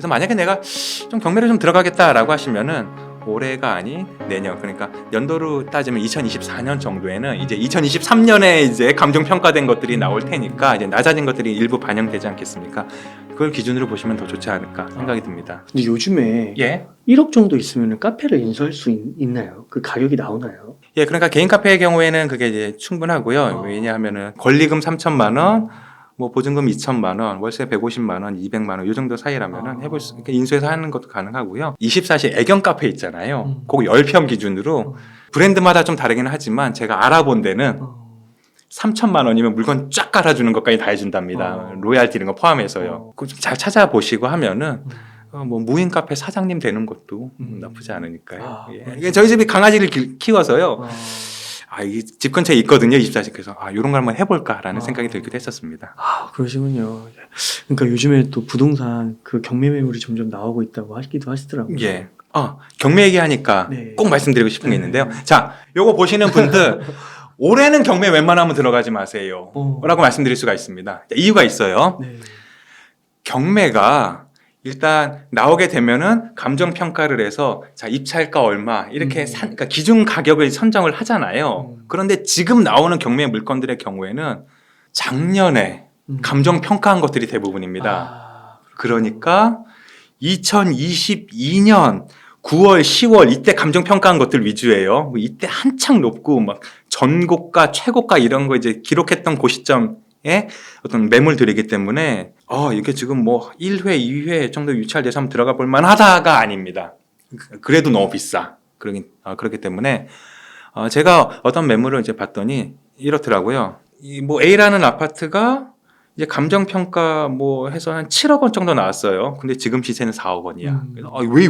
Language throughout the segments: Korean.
그래서 만약에 내가 좀 경매를 좀 들어가겠다라고 하시면은 올해가 아닌 내년, 그러니까 연도로 따지면 2024년 정도에는 이제 2023년에 이제 감정 평가된 것들이 나올 테니까 이제 낮아진 것들이 일부 반영되지 않겠습니까? 그걸 기준으로 보시면 더 좋지 않을까 생각이 듭니다. 근데 요즘에 예. 1억 정도 있으면 카페를 인수할 수 있나요? 그 가격이 나오나요? 예, 그러니까 개인 카페의 경우에는 그게 이제 충분하고요. 왜냐하면은 권리금 3천만 원, 뭐 보증금 2천만 원, 월세 150만 원, 200만 원 이 정도 사이라면은 해볼 수, 이렇게 인수해서 하는 것도 가능하고요. 24시 애견 카페 있잖아요. 그거 10평 기준으로 브랜드마다 좀 다르긴 하지만 제가 알아본 데는 3천만 원이면 물건 쫙 깔아주는 것까지 다 해준답니다. 로얄티 이런 거 포함해서요. 그거 좀 잘 찾아보시고 하면은 뭐 무인 카페 사장님 되는 것도 나쁘지 않으니까요. 예. 저희 집이 강아지를 키워서요. 이게 집 근처에 있거든요. 24시. 그래서 이런 걸 한번 해볼까라는 생각이 들기도 했었습니다. 그러시군요. 그러니까 요즘에 또 부동산 그 경매 매물이 점점 나오고 있다고 하기도 하시더라고요. 예. 경매 얘기하니까 네. 꼭 말씀드리고 싶은 게 있는데요. 자, 요거 보시는 분들 올해는 경매 웬만하면 들어가지 마세요. 라고 말씀드릴 수가 있습니다. 이유가 있어요. 네. 경매가 일단 나오게 되면은 감정 평가를 해서 자 입찰가 얼마 이렇게 그러니까 기준 가격을 선정을 하잖아요. 그런데 지금 나오는 경매 물건들의 경우에는 작년에 감정 평가한 것들이 대부분입니다. 그러니까 2022년 9월, 10월 이때 감정 평가한 것들 위주예요. 이때 한창 높고 막 전고가, 최고가 이런 거 이제 기록했던 그 시점에 어떤 매물들이기 때문에 이게 지금 뭐 1회, 2회 정도 유찰돼서 한번 들어가 볼 만하다가 아닙니다. 그래도 너무 비싸. 그렇기 때문에 제가 어떤 매물을 이제 봤더니 이렇더라고요. 뭐 A라는 아파트가 이제 감정 평가 뭐 해서 한 7억 원 정도 나왔어요. 근데 지금 시세는 4억 원이야. 그래서 왜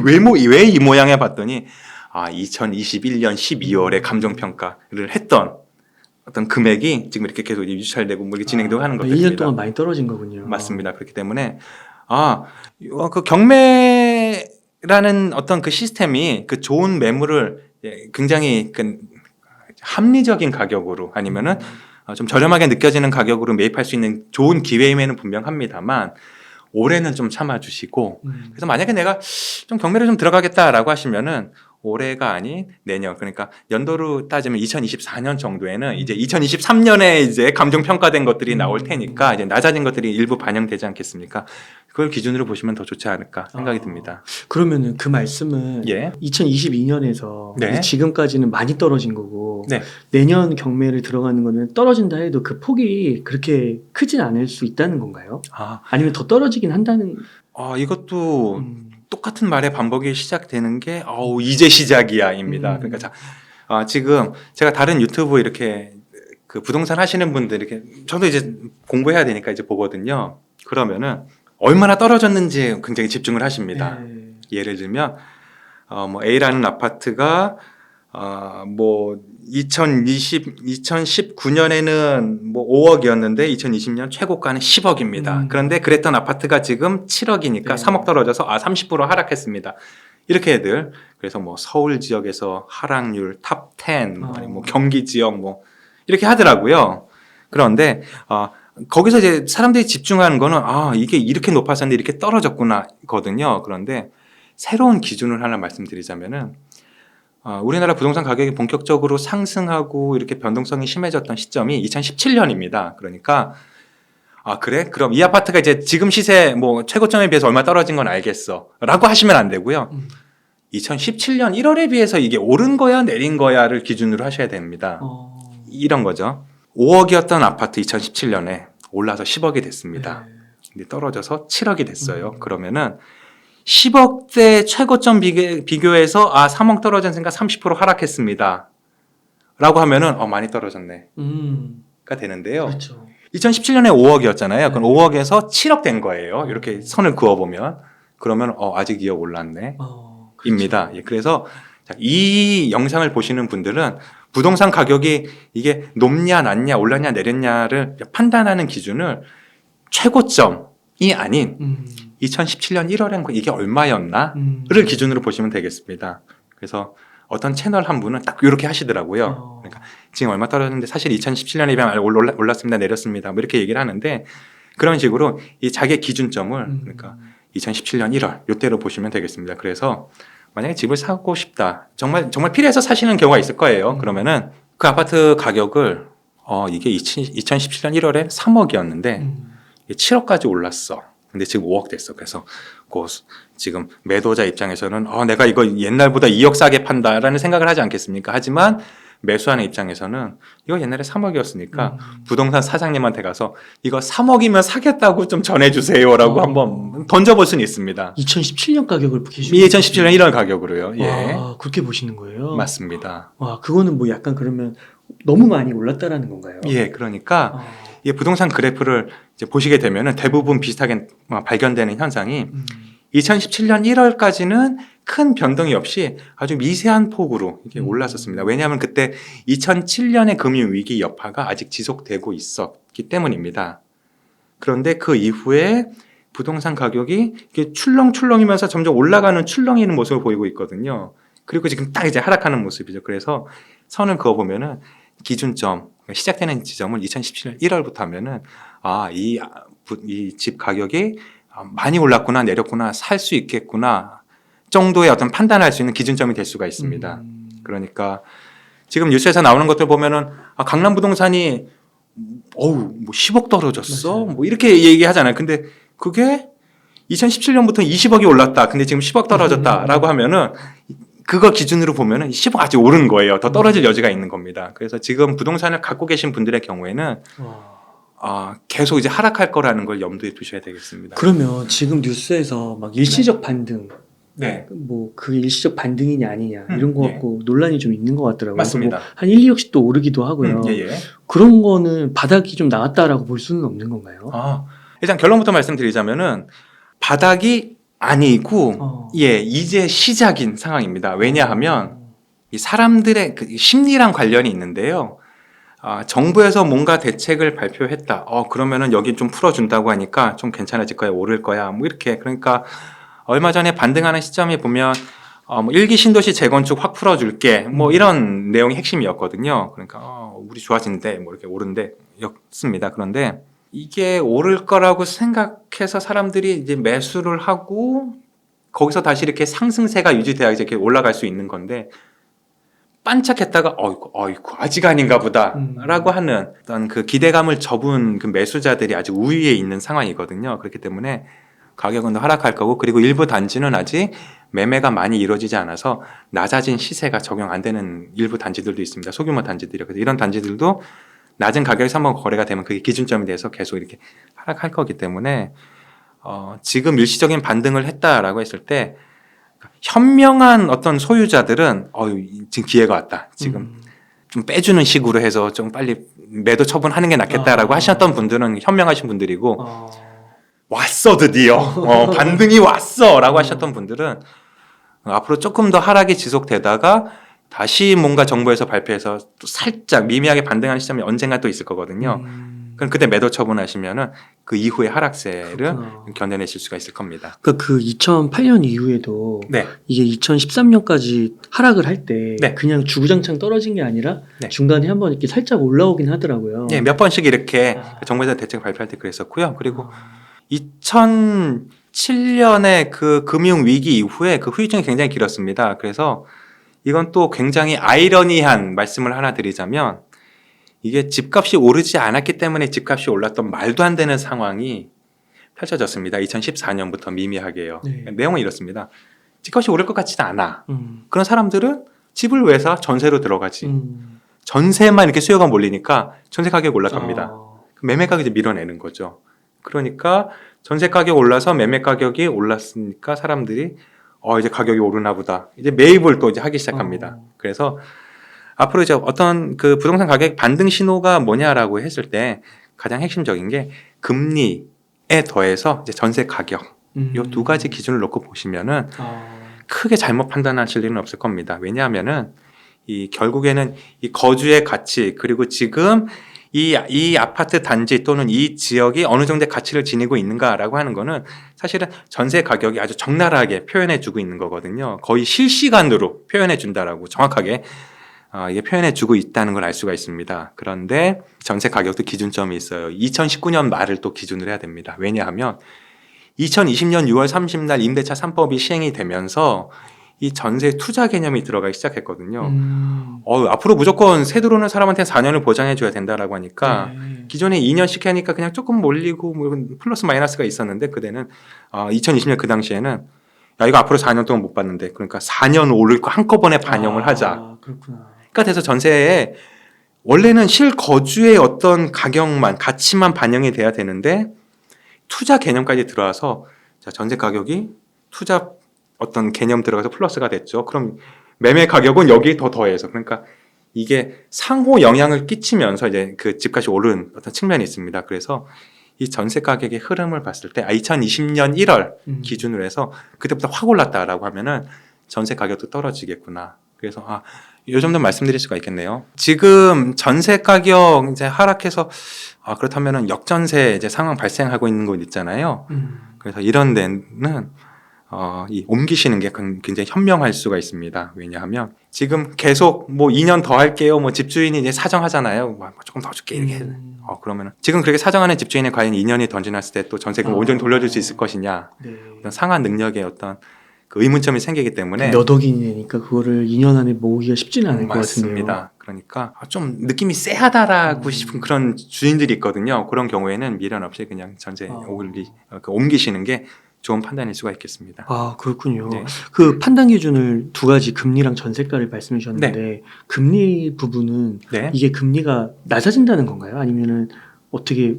이 모양이야 봤더니 2021년 12월에 감정 평가를 했던 어떤 금액이 지금 이렇게 계속 유찰되고 뭐 이렇게 진행되고 하는 것들입니다. 1년 동안 많이 떨어진 거군요. 맞습니다. 그렇기 때문에 그 경매라는 어떤 그 시스템이 그 좋은 매물을 굉장히 그 합리적인 가격으로 아니면은 좀 저렴하게 느껴지는 가격으로 매입할 수 있는 좋은 기회임에는 분명합니다만 올해는 좀 참아주시고 그래서 만약에 내가 좀 경매를 좀 들어가겠다라고 하시면은 올해가 아닌 내년, 그러니까 연도로 따지면 2024년 정도에는 이제 2023년에 이제 감정 평가된 것들이 나올 테니까 이제 낮아진 것들이 일부 반영되지 않겠습니까? 그걸 기준으로 보시면 더 좋지 않을까 생각이 듭니다. 그러면은 그 말씀은 예. 2022년에서 네. 지금까지는 많이 떨어진 거고 네. 내년 경매를 들어가는 거는 떨어진다 해도 그 폭이 그렇게 크진 않을 수 있다는 건가요? 아니면 더 떨어지긴 한다는? 이것도 똑같은 말의 반복이 시작되는 게 이제 시작이야입니다. 그러니까 지금 제가 다른 유튜브 이렇게 그 부동산 하시는 분들 이렇게 저도 이제 공부해야 되니까 이제 보거든요. 그러면은 얼마나 떨어졌는지 굉장히 집중을 하십니다. 예를 들면 뭐 A라는 아파트가 뭐 2019년에는 뭐 5억이었는데 2020년 최고가는 10억입니다. 그런데 그랬던 아파트가 지금 7억이니까 3억 떨어져서 30% 하락했습니다. 이렇게 애들 그래서 뭐 서울 지역에서 하락률 탑 10, 아니 뭐 경기 지역 뭐 이렇게 하더라고요. 그런데 거기서 이제 사람들이 집중하는 거는 이게 이렇게 높았었는데 이렇게 떨어졌구나거든요. 그런데 새로운 기준을 하나 말씀드리자면은 우리나라 부동산 가격이 본격적으로 상승하고 이렇게 변동성이 심해졌던 시점이 2017년입니다. 그러니까 그래? 그럼 이 아파트가 이제 지금 시세 뭐 최고점에 비해서 얼마 떨어진 건 알겠어 라고 하시면 안 되고요. 2017년 1월에 비해서 이게 오른 거야 내린 거야를 기준으로 하셔야 됩니다. 이런 거죠. 5억이었던 아파트 2017년에 올라서 10억이 됐습니다. 근데 떨어져서 7억이 됐어요. 그러면은 10억대 최고점 비교해서 3억 떨어진 생각 30% 하락했습니다. 라고 하면은 많이 떨어졌네. 가 되는데요. 그렇죠. 2017년에 5억이었잖아요. 그럼 5억에서 7억 된 거예요. 이렇게 선을 그어보면. 그러면 아직 2억 올랐네. 입니다. 예, 그래서 이 영상을 보시는 분들은 부동산 가격이 이게 높냐 낮냐 올랐냐 내렸냐를 판단하는 기준을 최고점이 아닌 2017년 1월엔 이게 얼마였나를 기준으로 보시면 되겠습니다. 그래서 어떤 채널 한 분은 딱 이렇게 하시더라고요. 그러니까 지금 얼마 떨어졌는데 사실 2017년에 비하면 올랐습니다, 내렸습니다. 뭐 이렇게 얘기를 하는데 그런 식으로 이 자기의 기준점을 그러니까 2017년 1월 이때로 보시면 되겠습니다. 그래서 만약에 집을 사고 싶다, 정말 필요해서 사시는 경우가 있을 거예요. 그러면은 그 아파트 가격을 이게 2017년 1월에 3억이었는데 7억까지 올랐어. 근데 지금 5억 됐어. 그래서 지금 매도자 입장에서는 내가 이거 옛날보다 2억 싸게 판다라는 생각을 하지 않겠습니까? 하지만 매수하는 입장에서는 이거 옛날에 3억이었으니까 부동산 사장님한테 가서 이거 3억이면 사겠다고 좀 전해주세요라고 한번 던져볼 수는 있습니다. 2017년 가격을 보시고 2017년 1월 가격으로요. 예. 와, 그렇게 보시는 거예요? 맞습니다. 와, 그거는 뭐 약간 그러면 너무 많이 올랐다라는 건가요? 예, 그러니까 이 부동산 그래프를 이제 보시게 되면은 대부분 비슷하게 발견되는 현상이 2017년 1월까지는 큰 변동이 없이 아주 미세한 폭으로 이게 올랐었습니다. 왜냐하면 그때 2007년의 금융위기 여파가 아직 지속되고 있었기 때문입니다. 그런데 그 이후에 부동산 가격이 이게 출렁출렁이면서 점점 올라가는 출렁이는 모습을 보이고 있거든요. 그리고 지금 딱 이제 하락하는 모습이죠. 그래서 선을 그어 보면은 기준점, 시작되는 지점을 2017년 1월부터 하면은 이 집 가격이 많이 올랐구나, 내렸구나, 살 수 있겠구나 정도의 어떤 판단할 수 있는 기준점이 될 수가 있습니다. 그러니까 지금 뉴스에서 나오는 것들 보면은 강남 부동산이 뭐 10억 떨어졌어, 맞아요. 뭐 이렇게 얘기하잖아요. 근데 그게 2017년부터 20억이 올랐다. 근데 지금 10억 떨어졌다라고 하면은 그거 기준으로 보면은 10억 아직 오른 거예요. 더 떨어질 여지가 있는 겁니다. 그래서 지금 부동산을 갖고 계신 분들의 경우에는 계속 이제 하락할 거라는 걸 염두에 두셔야 되겠습니다. 그러면 지금 뉴스에서 막 일시적 반등, 네, 뭐 그 일시적 반등이냐 아니냐 이런 거 갖고 논란이 좀 있는 것 같더라고요. 맞습니다. 뭐한 1, 2억씩 또 오르기도 하고요. 예. 그런 거는 바닥이 좀 나왔다라고 볼 수는 없는 건가요? 일단 결론부터 말씀드리자면은 바닥이 아니고 이제 시작인 상황입니다. 왜냐하면 이 사람들의 그 심리랑 관련이 있는데요. 정부에서 뭔가 대책을 발표했다. 그러면은 여기 좀 풀어준다고 하니까 좀 괜찮아질 거야, 오를 거야, 뭐 이렇게. 그러니까 얼마 전에 반등하는 시점에 보면 뭐 1기 신도시 재건축 확 풀어줄게, 뭐 이런 내용이 핵심이었거든요. 그러니까 우리 좋아진대, 뭐 이렇게 오른대 였습니다. 그런데 이게 오를 거라고 생각해서 사람들이 이제 매수를 하고 거기서 다시 이렇게 상승세가 유지돼야 이제 이렇게 올라갈 수 있는 건데, 반짝했다가 어이구 아직 아닌가 보다라고 하는 어떤 그 기대감을 접은 그 매수자들이 아주 우위에 있는 상황이거든요. 그렇기 때문에 가격은 더 하락할 거고, 그리고 일부 단지는 아직 매매가 많이 이루어지지 않아서 낮아진 시세가 적용 안 되는 일부 단지들도 있습니다. 소규모 단지들이. 그래서 이런 단지들도 낮은 가격에서 한번 거래가 되면 그게 기준점이 돼서 계속 이렇게 하락할 거기 때문에 지금 일시적인 반등을 했다라고 했을 때 현명한 어떤 소유자들은 지금 기회가 왔다. 지금 좀 빼주는 식으로 해서 좀 빨리 매도 처분하는 게 낫겠다라고 하셨던 분들은 현명하신 분들이고, 왔어 드디어 반등이 왔어라고 하셨던 분들은 앞으로 조금 더 하락이 지속되다가 다시 뭔가 정부에서 발표해서 또 살짝 미미하게 반등하는 시점이 언젠가 또 있을 거거든요. 그럼 그때 매도 처분하시면은 그 이후의 하락세를 그렇구나. 견뎌내실 수가 있을 겁니다. 그러니까 그 2008년 이후에도 네. 이게 2013년까지 하락을 할 때 네. 그냥 주구장창 떨어진 게 아니라 네. 중간에 한번 이렇게 살짝 올라오긴 하더라고요. 네, 몇 번씩 이렇게 정부에서 대책 발표할 때 그랬었고요. 그리고 2007년에 그 금융위기 이후에 그 후유증이 굉장히 길었습니다. 그래서 이건 또 굉장히 아이러니한 말씀을 하나 드리자면, 이게 집값이 오르지 않았기 때문에 집값이 올랐던 말도 안 되는 상황이 펼쳐졌습니다. 2014년부터 미미하게요. 네. 내용은 이렇습니다. 집값이 오를 것 같지는 않아. 그런 사람들은 집을 왜 사? 전세로 들어가지. 전세만 이렇게 수요가 몰리니까 전세 가격이 올라갑니다. 매매 가격이 밀어내는 거죠. 그러니까 전세 가격 올라서 매매 가격이 올랐으니까 사람들이 이제 가격이 오르나 보다. 이제 매입을 또 이제 하기 시작합니다. 그래서 앞으로 이제 어떤 그 부동산 가격 반등 신호가 뭐냐라고 했을 때 가장 핵심적인 게 금리에 더해서 이제 전세 가격, 이 두 가지 기준을 놓고 보시면은 크게 잘못 판단하실 일은 없을 겁니다. 왜냐하면은 이 결국에는 이 거주의 가치, 그리고 지금 이 아파트 단지 또는 이 지역이 어느 정도의 가치를 지니고 있는가라고 하는 거는 사실은 전세 가격이 아주 적나라하게 표현해 주고 있는 거거든요. 거의 실시간으로 표현해 준다라고 정확하게 이게 표현해 주고 있다는 걸 알 수가 있습니다. 그런데 전세 가격도 기준점이 있어요. 2019년 말을 또 기준으로 해야 됩니다. 왜냐하면 2020년 6월 30날 임대차 3법이 시행이 되면서 이 전세 투자 개념이 들어가기 시작했거든요. 앞으로 무조건 새 들어오는 사람한테 4년을 보장해 줘야 된다라고 하니까 네. 기존에 2년씩 하니까 그냥 조금 몰리고 뭐 플러스 마이너스가 있었는데 그때는 2020년 그 당시에는 야 이거 앞으로 4년 동안 못 받는데 그러니까 4년 오를 거 한꺼번에 반영을 하자. 그렇구나. 그러니까 돼서 전세에 원래는 실거주의 어떤 가격만 가치만 반영이 돼야 되는데 투자 개념까지 들어와서 자, 전세 가격이 투자 어떤 개념 들어가서 플러스가 됐죠. 그럼 매매 가격은 여기 더 더해서 그러니까 이게 상호 영향을 끼치면서 이제 그 집값이 오른 어떤 측면이 있습니다. 그래서 이 전세 가격의 흐름을 봤을 때 2020년 1월 기준으로 해서 그때부터 확 올랐다라고 하면은 전세 가격도 떨어지겠구나. 그래서 이 정도 말씀드릴 수가 있겠네요. 지금 전세 가격 이제 하락해서 그렇다면은 역전세 이제 상황 발생하고 있는 곳 있잖아요. 그래서 이런 데는 이 옮기시는 게 굉장히 현명할 수가 있습니다. 왜냐하면 지금 계속 뭐 2년 더 할게요. 뭐 집주인이 이제 사정하잖아요. 뭐 조금 더 줄게 이렇게. 그러면 지금 그렇게 사정하는 집주인이 과연 2년이 더 지났을 때 또 전세금 온전히 돌려줄 수 있을 것이냐. 네. 어떤 상한 능력의 어떤 그 의문점이 생기기 때문에 몇 억이니까 그거를 2년 안에 모으기가 쉽지는 않을 것 같은데요. 맞습니다. 그러니까 좀 느낌이 쎄하다라고 싶은 그런 주인들이 있거든요. 그런 경우에는 미련 없이 그냥 전세 옮기시는 게 좋은 판단일 수가 있겠습니다. 그렇군요. 네. 그 판단 기준을 두 가지 금리랑 전세가를 말씀해 주셨는데 금리 부분은 네. 이게 금리가 낮아진다는 건가요? 아니면은 어떻게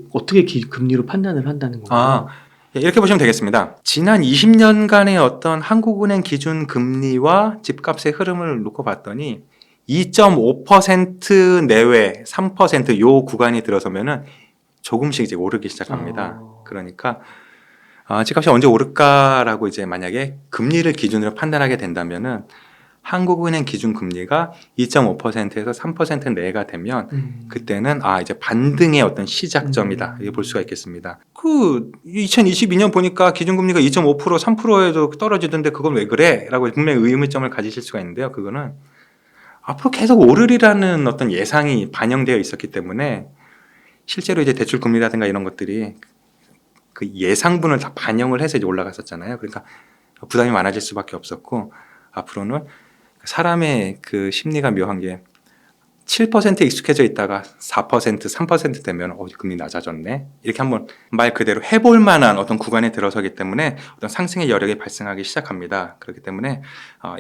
금리로 판단을 한다는 건가요? 이렇게 보시면 되겠습니다. 지난 20년간의 어떤 한국은행 기준 금리와 집값의 흐름을 놓고 봤더니 2.5% 내외 3% 요 구간이 들어서면은 조금씩 이제 오르기 시작합니다. 그러니까 집값이 언제 오를까라고 이제 만약에 금리를 기준으로 판단하게 된다면은 한국은행 기준 금리가 2.5%에서 3% 내가 되면 그때는 이제 반등의 어떤 시작점이다 이렇게 볼 수가 있겠습니다. 그 2022년 보니까 기준 금리가 2.5% 3%에도 떨어지던데 그건 왜 그래?라고 분명히 의문점을 가지실 수가 있는데요. 그거는 앞으로 계속 오르리라는 어떤 예상이 반영되어 있었기 때문에 실제로 이제 대출 금리라든가 이런 것들이 그 예상분을 다 반영을 해서 이제 올라갔었잖아요. 그러니까 부담이 많아질 수밖에 없었고 앞으로는 사람의 그 심리가 묘한 게 7%에 익숙해져 있다가 4%, 3% 되면 금리 낮아졌네. 이렇게 한번 말 그대로 해볼 만한 어떤 구간에 들어서기 때문에 어떤 상승의 여력이 발생하기 시작합니다. 그렇기 때문에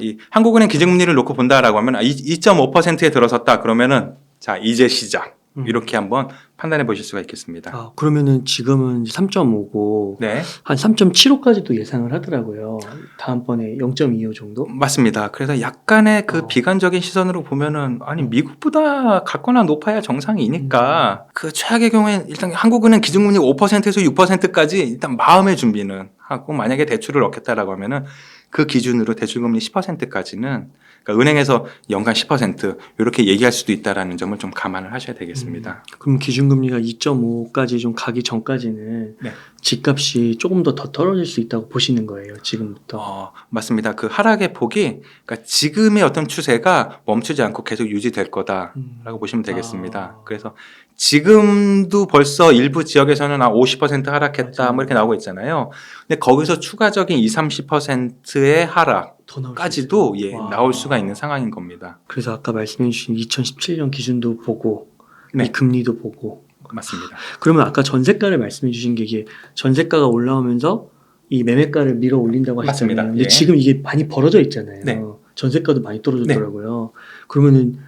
이 한국은행 기준금리를 놓고 본다라고 하면 2.5%에 들어섰다 그러면은 자 이제 시작. 이렇게 한번 판단해 보실 수가 있겠습니다. 그러면은 지금은 3.5고 네. 한 3.75까지도 예상을 하더라고요. 다음번에 0.25 정도? 맞습니다. 그래서 약간의 그 비관적인 시선으로 보면은 미국보다 갖거나 높아야 정상이니까 그 최악의 경우에 일단 한국은행 기준금리 5%에서 6%까지 일단 마음의 준비는 하고 만약에 대출을 얻겠다라고 하면은 그 기준으로 대출금리 10%까지는 그러니까 은행에서 연간 10% 이렇게 얘기할 수도 있다라는 점을 좀 감안을 하셔야 되겠습니다. 그럼 기준금리가 2.5까지 좀 가기 전까지는 네. 집값이 조금 더 떨어질 수 있다고 보시는 거예요, 지금부터? 맞습니다. 그 하락의 폭이 그러니까 지금의 어떤 추세가 멈추지 않고 계속 유지될 거다라고 보시면 되겠습니다. 그래서 지금도 벌써 일부 지역에서는 50% 하락했다 뭐 이렇게 나오고 있잖아요. 근데 거기서 추가적인 20-30%의 하락까지도 나올 수가 있는 상황인 겁니다. 그래서 아까 말씀해 주신 2017년 기준도 보고 네. 이 금리도 보고 맞습니다. 그러면 아까 전세가를 말씀해 주신 게 이게 전세가가 올라오면서 이 매매가를 밀어 올린다고 하셨잖아요. 맞습니다. 근데 예. 지금 이게 많이 벌어져 있잖아요. 네. 전세가도 많이 떨어졌더라고요. 그러면은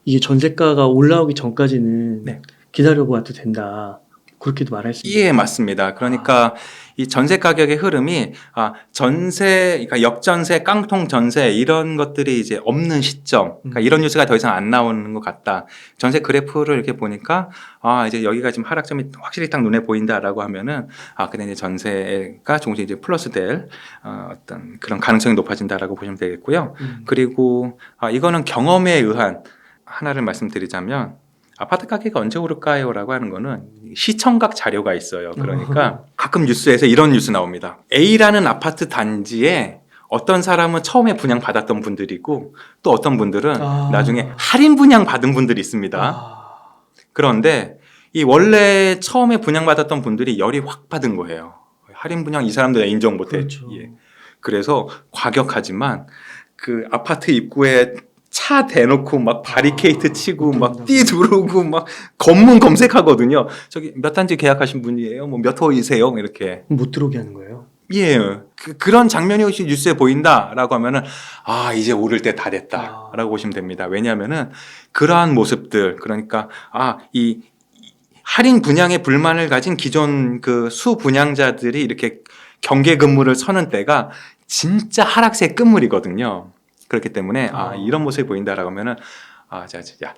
이게 전세가가 올라오기 전까지는 네. 기다려봐도 된다. 그렇게도 말할 수 있나요? 예, 맞습니다. 그러니까 이 전세 가격의 흐름이 전세, 그러니까 역전세, 깡통 전세 이런 것들이 이제 없는 시점, 그러니까 이런 뉴스가 더 이상 안 나오는 것 같다. 전세 그래프를 이렇게 보니까 이제 여기가 지금 하락점이 확실히 딱 눈에 보인다라고 하면은 근데 이제 전세가 조금씩 이제 플러스될 어떤 그런 가능성이 높아진다라고 보시면 되겠고요. 그리고 이거는 경험에 의한 하나를 말씀드리자면. 아파트 가격이 언제 오를까요? 라고 하는 거는 시청각 자료가 있어요. 그러니까 가끔 뉴스에서 이런 뉴스 나옵니다. A라는 아파트 단지에 어떤 사람은 처음에 분양받았던 분들이고 또 어떤 분들은 나중에 할인 분양받은 분들이 있습니다. 그런데 이 원래 처음에 분양받았던 분들이 열이 확 받은 거예요. 할인 분양 이 사람들 인정 못해. 그렇죠. 예. 그래서 과격하지만 그 아파트 입구에 차 대놓고 막 바리케이트 치고 막 띠 두르고 막 검문 검색하거든요. 저기 몇 단지 계약하신 분이에요? 뭐 몇 호이세요? 이렇게. 못 들어오게 하는 거예요. 예. 그런 장면이 혹시 뉴스에 보인다라고 하면은 아, 이제 오를 때 다 됐다라고 보시면 됩니다. 왜냐하면은 그러한 모습들, 그러니까 이 할인 분양에 불만을 가진 기존 그 수분양자들이 이렇게 경계 근무를 서는 때가 진짜 하락세 끝물이거든요. 그렇기 때문에 이런 모습이 보인다라고 하면은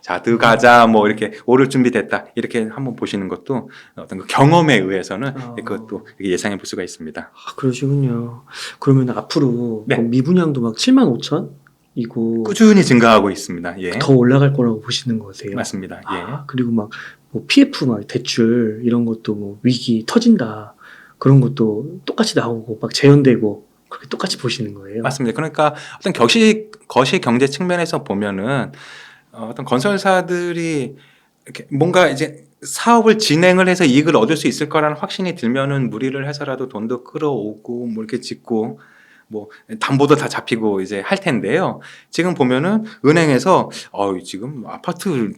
자, 들어가자, 뭐, 이렇게, 오를 준비 됐다. 이렇게 한번 보시는 것도 어떤 그 경험에 의해서는 그것도 예상해 볼 수가 있습니다. 그러시군요. 그러면 앞으로 네. 뭐 미분양도 막 7만 5천? 이고 꾸준히 증가하고 있습니다. 예. 더 올라갈 거라고 보시는 거세요? 맞습니다. 예. 그리고 막 뭐 PF 막 대출 이런 것도 뭐 위기 터진다. 그런 것도 똑같이 나오고 막 재현되고 그렇게 똑같이 보시는 거예요? 맞습니다. 그러니까 어떤 거시 경제 측면에서 보면은 어떤 건설사들이 이렇게 뭔가 이제 사업을 진행을 해서 이익을 얻을 수 있을 거라는 확신이 들면은 무리를 해서라도 돈도 끌어오고 뭐 이렇게 짓고 뭐 담보도 다 잡히고 이제 할 텐데요. 지금 보면은 은행에서 지금 아파트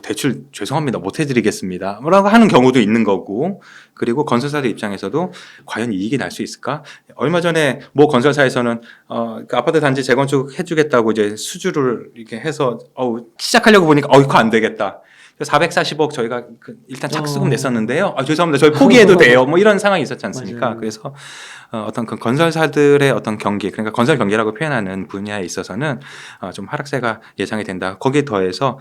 대출 죄송합니다. 못 해드리겠습니다. 뭐라고 하는 경우도 있는 거고, 그리고 건설사들 입장에서도 과연 이익이 날 수 있을까? 얼마 전에 뭐 건설사에서는 그 아파트 단지 재건축 해주겠다고 이제 수주를 이렇게 해서 시작하려고 보니까 이거 안 되겠다. 440억 저희가 일단 착수금 냈었는데요. 죄송합니다. 저희 포기해도 돼요. 뭐 이런 상황이 있었지 않습니까? 맞아요. 그래서 어떤 그 건설사들의 어떤 경기, 그러니까 건설 경기라고 표현하는 분야에 있어서는 좀 하락세가 예상이 된다. 거기에 더해서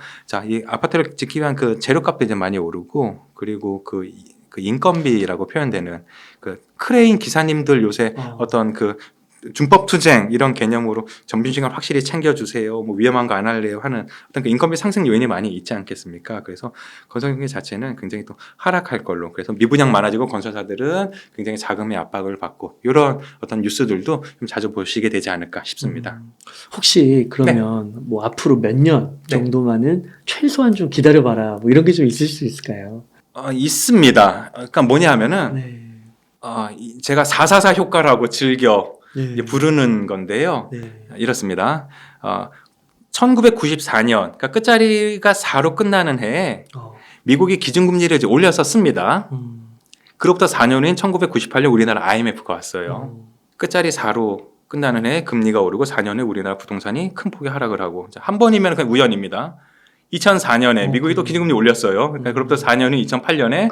이 아파트를 짓기 위한 그 재료값도 이제 많이 오르고, 그리고 그 인건비라고 표현되는 그 크레인 기사님들 요새 어떤 그 준법 투쟁 이런 개념으로 점심시간 확실히 챙겨주세요. 뭐 위험한 거 안 할래요 하는 어떤 그 인건비 상승 요인이 많이 있지 않겠습니까? 그래서 건설 경기 자체는 굉장히 또 하락할 걸로. 그래서 미분양 많아지고 건설사들은 굉장히 자금의 압박을 받고 이런 어떤 뉴스들도 좀 자주 보시게 되지 않을까 싶습니다. 혹시 그러면 뭐 앞으로 몇 년 정도만은 최소한 좀 기다려봐라. 뭐 이런 게 좀 있을 수 있을까요? 있습니다. 그러니까 뭐냐 하면은 제가 444 효과라고 즐겨 이제 부르는 건데요. 이렇습니다. 1994년, 그러니까 끝자리가 4로 끝나는 해에 미국이 기준금리를 이제 올렸었습니다. 그로부터 4년 후인 1998년 우리나라 IMF가 왔어요. 끝자리 4로 끝나는 해에 금리가 오르고 4년에 우리나라 부동산이 큰 폭의 하락을 하고, 한 번이면 그냥 우연입니다. 2004년에 미국이 또 기준금리 올렸어요. 그러니까 그로부터 4년 후 2008년에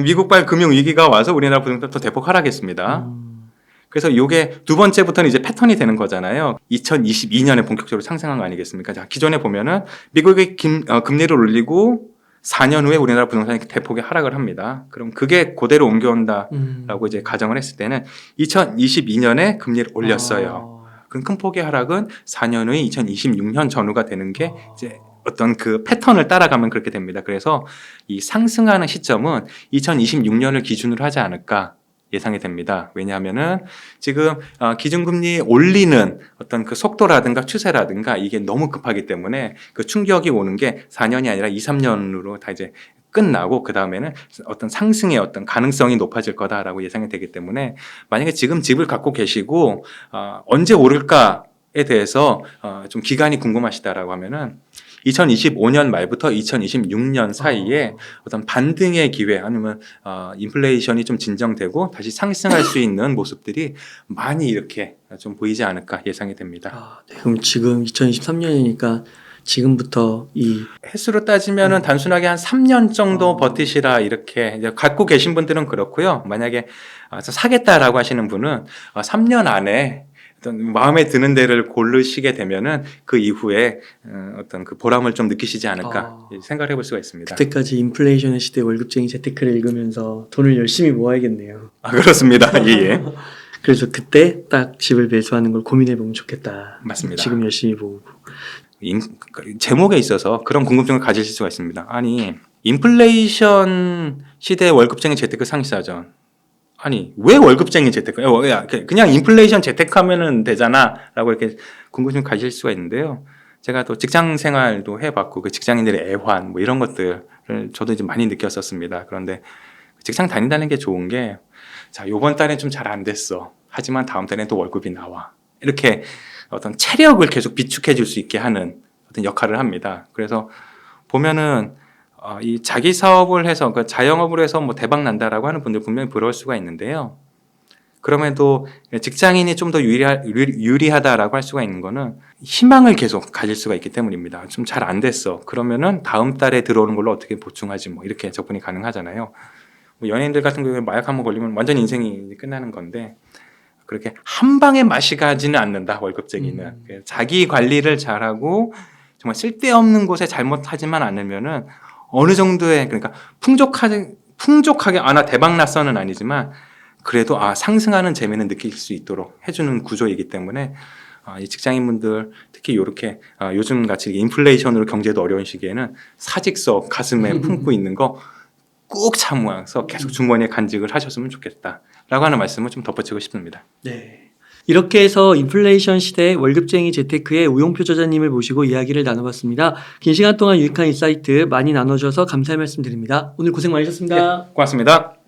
미국발 금융위기가 와서 우리나라 부동산 또 대폭 하락했습니다. 그래서 이게 두 번째부터는 이제 패턴이 되는 거잖아요. 2022년에 본격적으로 상승한 거 아니겠습니까? 자, 기존에 보면은 미국이 금리를 올리고 4년 후에 우리나라 부동산이 대폭의 하락을 합니다. 그럼 그게 그대로 옮겨온다라고 이제 가정을 했을 때는 2022년에 금리를 올렸어요. 그럼 큰 폭의 하락은 4년 후에 2026년 전후가 되는 게 이제 어떤 그 패턴을 따라가면 그렇게 됩니다. 그래서 이 상승하는 시점은 2026년을 기준으로 하지 않을까 예상이 됩니다. 왜냐하면은 지금 기준금리 올리는 어떤 그 속도라든가 추세라든가 이게 너무 급하기 때문에 그 충격이 오는 게 4년이 아니라 2, 3년으로 다 이제 끝나고 그 다음에는 어떤 상승의 어떤 가능성이 높아질 거다라고 예상이 되기 때문에 만약에 지금 집을 갖고 계시고 언제 오를까에 대해서 좀 기간이 궁금하시다라고 하면은 2025년 말부터 2026년 사이에 어떤 반등의 기회 아니면 인플레이션이 좀 진정되고 다시 상승할 수 있는 모습들이 많이 이렇게 좀 보이지 않을까 예상이 됩니다. 네, 그럼 지금 2023년이니까 지금부터 이 횟수로 따지면은 단순하게 한 3년 정도 버티시라 이렇게 이제 갖고 계신 분들은 그렇고요. 만약에 사겠다라고 하시는 분은 3년 안에 어떤 마음에 드는 데를 고르시게 되면은 그 이후에 어떤 그 보람을 좀 느끼시지 않을까 생각을 해볼 수가 있습니다. 그때까지 인플레이션의 시대 월급쟁이 재테크를 읽으면서 돈을 열심히 모아야겠네요. 그렇습니다. 예. 그래서 그때 딱 집을 매수하는 걸 고민해보면 좋겠다. 맞습니다. 지금 열심히 모으고. 제목에 있어서 그런 궁금증을 가지실 수가 있습니다. 아니 인플레이션 시대 월급쟁이 재테크 상시사전. 아니 왜 월급쟁이 재테크? 그냥 인플레이션 재테크하면은 되잖아라고 이렇게 궁금증 가질 수가 있는데요. 제가 또 직장 생활도 해봤고 그 직장인들의 애환 뭐 이런 것들을 저도 이제 많이 느꼈었습니다. 그런데 직장 다닌다는 게 좋은 게, 자, 요번 달엔 좀 잘 안 됐어. 하지만 다음 달엔 또 월급이 나와. 이렇게 어떤 체력을 계속 비축해 줄 수 있게 하는 어떤 역할을 합니다. 그래서 보면은 이 자기 사업을 해서, 그 자영업으로 해서 뭐 대박 난다라고 하는 분들 분명히 부러울 수가 있는데요. 그럼에도 직장인이 좀 더 유리하다라고 할 수가 있는 거는 희망을 계속 가질 수가 있기 때문입니다. 좀 잘 안 됐어. 그러면은 다음 달에 들어오는 걸로 어떻게 보충하지, 뭐 이렇게 접근이 가능하잖아요. 뭐 연예인들 같은 경우에 마약 한번 걸리면 완전 인생이 끝나는 건데, 그렇게 한 방에 맛이 가지는 않는다, 월급쟁이는. 자기 관리를 잘하고 정말 쓸데없는 곳에 잘못하지만 않으면은 어느 정도의, 그러니까 풍족하게 나 대박 났어는 아니지만 그래도 상승하는 재미는 느낄 수 있도록 해주는 구조이기 때문에 이 직장인분들 특히 이렇게 요즘 같이 인플레이션으로 경제도 어려운 시기에는 사직서 가슴에 품고 있는 거 꾹 참아서 계속 주머니에 간직을 하셨으면 좋겠다라고 하는 말씀을 좀 덧붙이고 싶습니다. 네. 이렇게 해서 인플레이션 시대의 월급쟁이 재테크의 우용표 저자님을 모시고 이야기를 나눠봤습니다. 긴 시간 동안 유익한 인사이트 많이 나눠주셔서 감사의 말씀 드립니다. 오늘 고생 많으셨습니다. 고맙습니다.